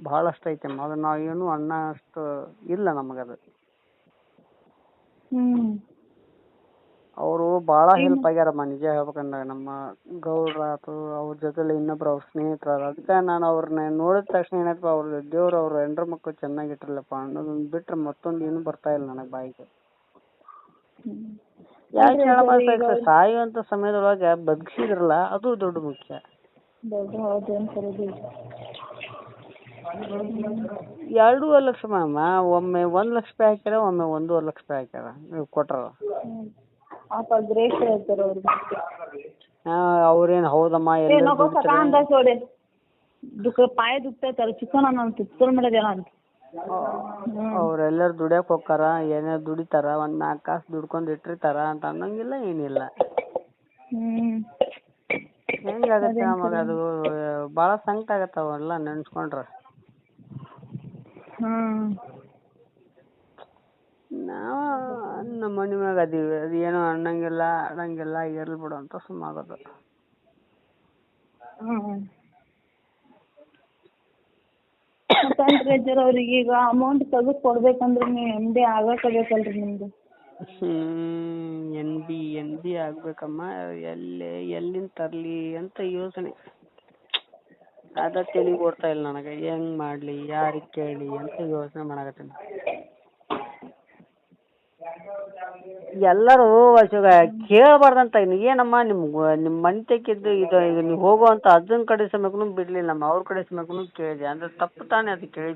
ಭಾಳಷ್ಟು ಐತಮ್ಮ ಅದು ನಾವು ಏನು ಅಷ್ಟು ಇಲ್ಲ ನಮಗದು. ಅವರು ಭಾಳ ಹೆಲ್ಪ್ ಆಗ್ಯಾರಮ್ಮ ನಿಜ ಹೇಳ್ಬೇಕಂದ್ರೆ ನಮ್ಮ ಗೌಡ್ರ ಆತು ಅವ್ರ ಜೊತೆಲಿ ಇನ್ನೊಬ್ರು ಅವ್ರ ಸ್ನೇಹಿತರು ಅದಕ್ಕೆ ನಾನು ಅವ್ರನ್ನ ನೋಡಿದ ತಕ್ಷಣ ಏನಪ್ಪ ಅವ್ರ ದೇವ್ರು ಅವ್ರ ಹೆಂಡ್ರ ಮಕ್ಕಳು ಚೆನ್ನಾಗಿಟ್ರಲ್ಲಪ್ಪ ಅನ್ನೋದನ್ನ ಬಿಟ್ರೆ ಮತ್ತೊಂದು ಏನು ಬರ್ತಾ ಇಲ್ಲ ನನಗೆ ಬಾಯಿಗೆ. ಯಾಕೆ ಹೇಳಮ್ಮ ಸಾಯುವಂಥ ಸಮಯದೊಳಗೆ ಬದುಕಿಸಿದ್ರಲ್ಲ ಅದು ದೊಡ್ಡ ಮುಖ್ಯ. 2 ಲಕ್ಷ ಅಮ್ಮ ಒಮ್ಮೆ 1 ಲಕ್ಷ ರೂಪಾಯಿ ಹಾಕ್ಯಾರ ಒಮ್ಮೆ 1.5 ಲಕ್ಷ ರೂಪಾಯಿ ಹಾಕ್ಯಾರ ನೀವು ಕೊಟ್ರ. ಅವ್ರೇನು ಹೌದಮ್ಮ पाय दुखता चिकन ತುತ್ತಲ್ ಮಾಡಿದೆ ಅಂತ ಅವ್ರೆಲ್ಲರೂ ದುಡಿಯಕ್ ಹೋಗ್ತಾರ ಏನೇ ದುಡಿತಾರ ಒಂದ್ 4 ಕಾಸು ದುಡ್ಕೊಂಡ್ ಇಟ್ಟಿರ್ತಾರ ಅಂತ ಅನ್ನಂಗಿಲ್ಲ ಏನಿಲ್ಲ. ಹೆಂಗಾಗತ್ತೆ ನಮಗ ಅದು ಭಾಳ ಸಂಕಟ ಆಗತ್ತ ಅವೆಲ್ಲ ನೆನ್ಸ್ಕೊಂಡ್ರ. ನಾವು ನಮ್ಮ ಮನೆ ಮ್ಯಾಗ ಅದೀವಿ ಅದು ಏನೋ ಅನ್ನಂಗಿಲ್ಲ ಆಡಂಗಿಲ್ಲ ಇರ್ಲಿ ಬಿಡು ಅಂತ ಸುಮ್ಮಾಗೋದು. ಅವ್ರಿಗೆ ಈಗ ಅಮೌಂಟ್ ತೆಗೆದು ಕೊಡ್ಬೇಕಂದ್ರೆ ನೀವು MD ಆಗಬೇಕಲ್ರಿ ನಿಮ್ದು. NB ಆಗ್ಬೇಕಮ್ಮ ಎಲ್ಲಿಂದ ತರ್ಲಿ ಅಂತ ಯೋಚನೆ ಅದ ತಲೆಗೆ ಓಡ್ತಾ ಇಲ್ಲ ನನಗೆ. ಹೆಂಗ್ ಮಾಡ್ಲಿ ಯಾರಿಗೆ ಕೇಳಿ ಅಂತ ಯೋಚನೆ ಮಾಡಕತ್ತೀನಿ. ಎಲ್ಲರೂ ಕೇಳಬಾರ್ದಂತ ಏನಮ್ಮ ನಿಮ್ಮ ಮನೆ ತೆಕ್ಕಿದ್ದು ಇದು ನೀವು ಹೋಗುವಂತ ಅಜ್ಜನ ಕಡೆ ಸಮೇತನು ಬಿಡ್ಲಿಲ್ಲಮ್ಮ ಅವ್ರ ಕಡೆ ಸಮೇತನು ಕೇಳಿದೆ ಅಂದ್ರೆ ತಪ್ಪು ತಾನೇ ಅದು ಕೇಳಿದ್ದು.